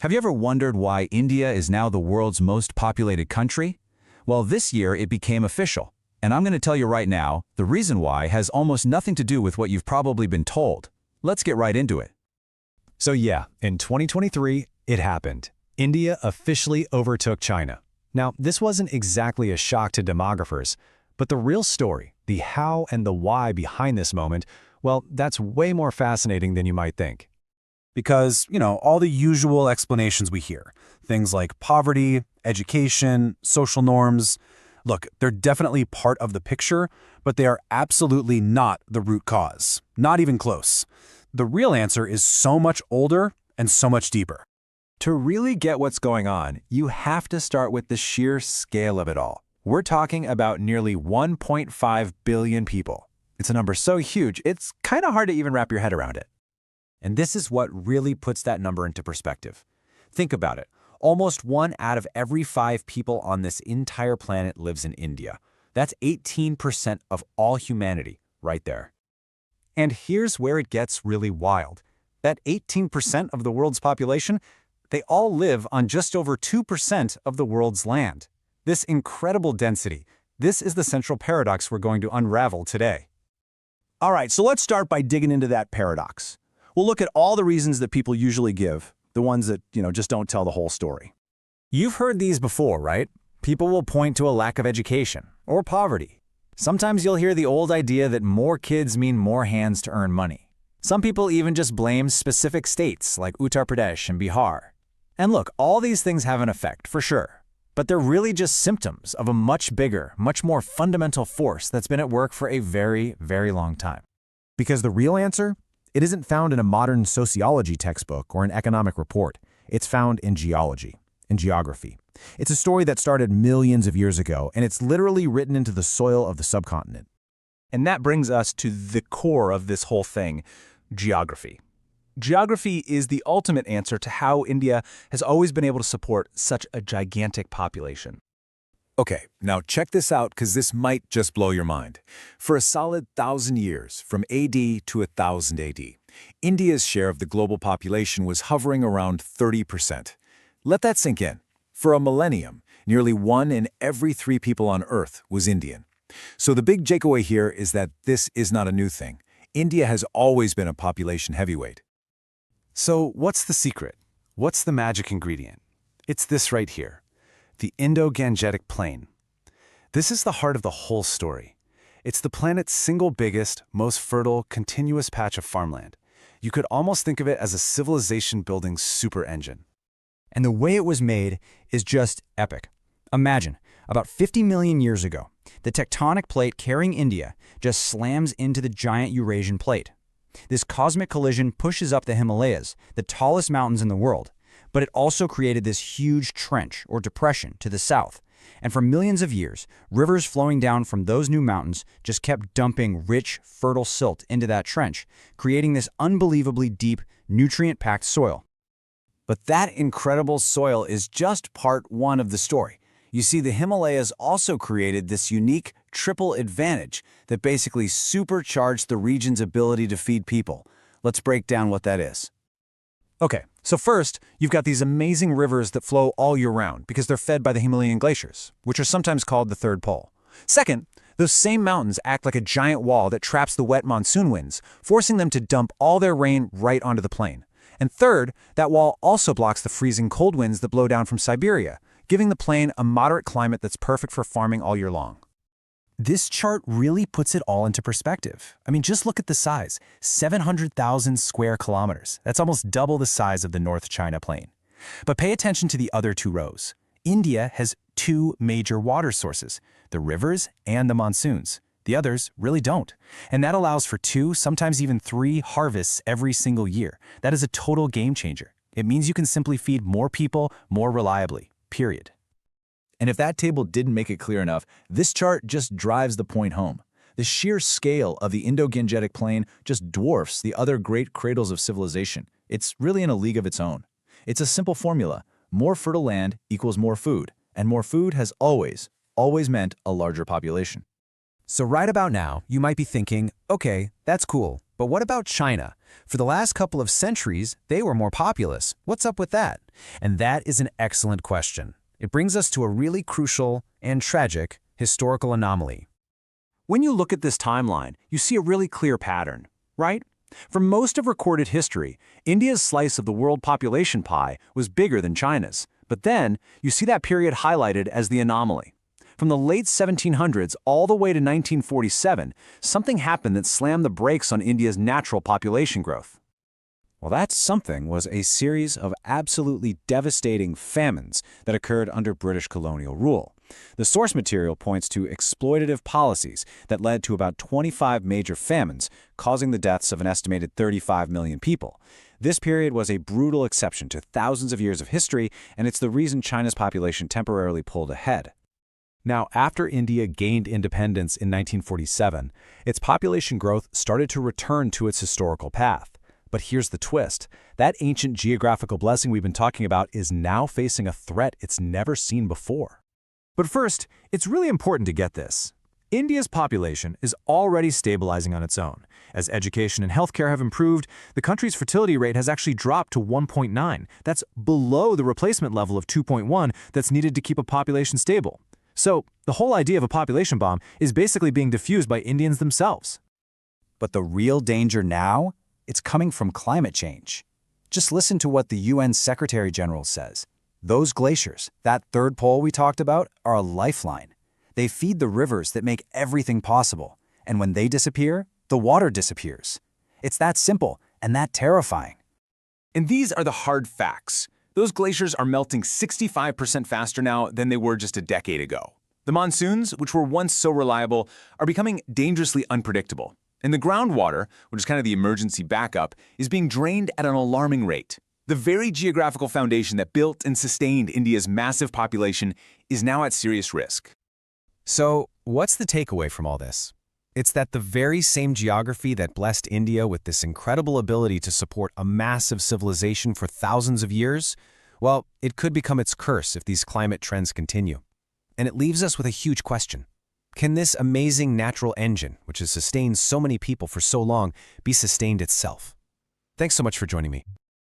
Have you ever wondered why India is now the world's most populated country? Well, this year it became official. And I'm going to tell you right now, the reason why has almost nothing to do with what you've probably been told. Let's get right into it. So yeah, in 2023, it happened. India officially overtook China. Now, this wasn't exactly a shock to demographers, but the real story, the how and the why behind this moment, well, that's way more fascinating than you might think. Because, all the usual explanations we hear, things like poverty, education, social norms, look, they're definitely part of the picture, but they are absolutely not the root cause. Not even close. The real answer is so much older and so much deeper. To really get what's going on, you have to start with the sheer scale of it all. We're talking about nearly 1.5 billion people. It's a number so huge, it's kind of hard to even wrap your head around it. And this is what really puts that number into perspective. Think about it. Almost 1 out of every 5 people on this entire planet lives in India. That's 18% of all humanity right there. And here's where it gets really wild. That 18% of the world's population, they all live on just over 2% of the world's land. This incredible density, this is the central paradox we're going to unravel today. All right, so let's start by digging into that paradox. We'll look at all the reasons that people usually give, the ones that, just don't tell the whole story. You've heard these before, right? People will point to a lack of education or poverty. Sometimes you'll hear the old idea that more kids mean more hands to earn money. Some people even just blame specific states like Uttar Pradesh and Bihar. And look, all these things have an effect, for sure. But they're really just symptoms of a much bigger, much more fundamental force that's been at work for a very, very long time. Because the real answer? It isn't found in a modern sociology textbook or an economic report. It's found in geology, in geography. It's a story that started millions of years ago, and it's literally written into the soil of the subcontinent. And that brings us to the core of this whole thing, geography. Geography is the ultimate answer to how India has always been able to support such a gigantic population. Okay, now check this out because this might just blow your mind. For a solid 1,000 years, from AD to 1000 AD, India's share of the global population was hovering around 30%. Let that sink in. For a millennium, nearly 1 in every 3 people on Earth was Indian. So the big takeaway here is that this is not a new thing. India has always been a population heavyweight. So what's the secret? What's the magic ingredient? It's this right here. The Indo-Gangetic Plain. This is the heart of the whole story. It's the planet's single biggest, most fertile, continuous patch of farmland. You could almost think of it as a civilization-building super engine. And the way it was made is just epic. Imagine, about 50 million years ago, the tectonic plate carrying India just slams into the giant Eurasian plate. This cosmic collision pushes up the Himalayas, the tallest mountains in the world, but it also created this huge trench or depression to the south. And for millions of years, rivers flowing down from those new mountains just kept dumping rich, fertile silt into that trench, creating this unbelievably deep, nutrient-packed soil. But that incredible soil is just part one of the story. You see, the Himalayas also created this unique triple advantage that basically supercharged the region's ability to feed people. Let's break down what that is. Okay, so first, you've got these amazing rivers that flow all year round because they're fed by the Himalayan glaciers, which are sometimes called the third pole. Second, those same mountains act like a giant wall that traps the wet monsoon winds, forcing them to dump all their rain right onto the plain. And third, that wall also blocks the freezing cold winds that blow down from Siberia, giving the plain a moderate climate that's perfect for farming all year long. This chart really puts it all into perspective. I mean, just look at the size, 700,000 square kilometers. That's almost double the size of the North China Plain. But pay attention to the other 2 rows. India has 2 major water sources, the rivers and the monsoons. The others really don't. And that allows for 2, sometimes even 3 harvests every single year. That is a total game changer. It means you can simply feed more people more reliably, period. And if that table didn't make it clear enough, this chart just drives the point home. The sheer scale of the Indo-Gangetic Plain just dwarfs the other great cradles of civilization. It's really in a league of its own. It's a simple formula. More fertile land equals more food, and more food has always meant a larger population. So right about now, you might be thinking, okay, that's cool, But what about China? For the last couple of centuries, they were more populous. What's up with that? And that is an excellent question. It brings us to a really crucial and tragic historical anomaly. When you look at this timeline, you see a really clear pattern, right? For most of recorded history, India's slice of the world population pie was bigger than China's. But then, you see that period highlighted as the anomaly. From the late 1700s all the way to 1947, something happened that slammed the brakes on India's natural population growth. Well, that something was a series of absolutely devastating famines that occurred under British colonial rule. The source material points to exploitative policies that led to about 25 major famines, causing the deaths of an estimated 35 million people. This period was a brutal exception to thousands of years of history, and it's the reason China's population temporarily pulled ahead. Now, after India gained independence in 1947, its population growth started to return to its historical path. But here's the twist. That ancient geographical blessing we've been talking about is now facing a threat it's never seen before. But first, it's really important to get this. India's population is already stabilizing on its own. As education and healthcare have improved, the country's fertility rate has actually dropped to 1.9. That's below the replacement level of 2.1 that's needed to keep a population stable. So, the whole idea of a population bomb is basically being diffused by Indians themselves. But the real danger now? It's coming from climate change. Just listen to what the UN Secretary General says. Those glaciers, that third pole we talked about, are a lifeline. They feed the rivers that make everything possible. And when they disappear, the water disappears. It's that simple and that terrifying. And these are the hard facts. Those glaciers are melting 65% faster now than they were just a decade ago. The monsoons, which were once so reliable, are becoming dangerously unpredictable. And the groundwater, which is kind of the emergency backup, is being drained at an alarming rate. The very geographical foundation that built and sustained India's massive population is now at serious risk. So, what's the takeaway from all this? It's that the very same geography that blessed India with this incredible ability to support a massive civilization for thousands of years, well, it could become its curse if these climate trends continue. And it leaves us with a huge question. Can this amazing natural engine, which has sustained so many people for so long, be sustained itself? Thanks so much for joining me.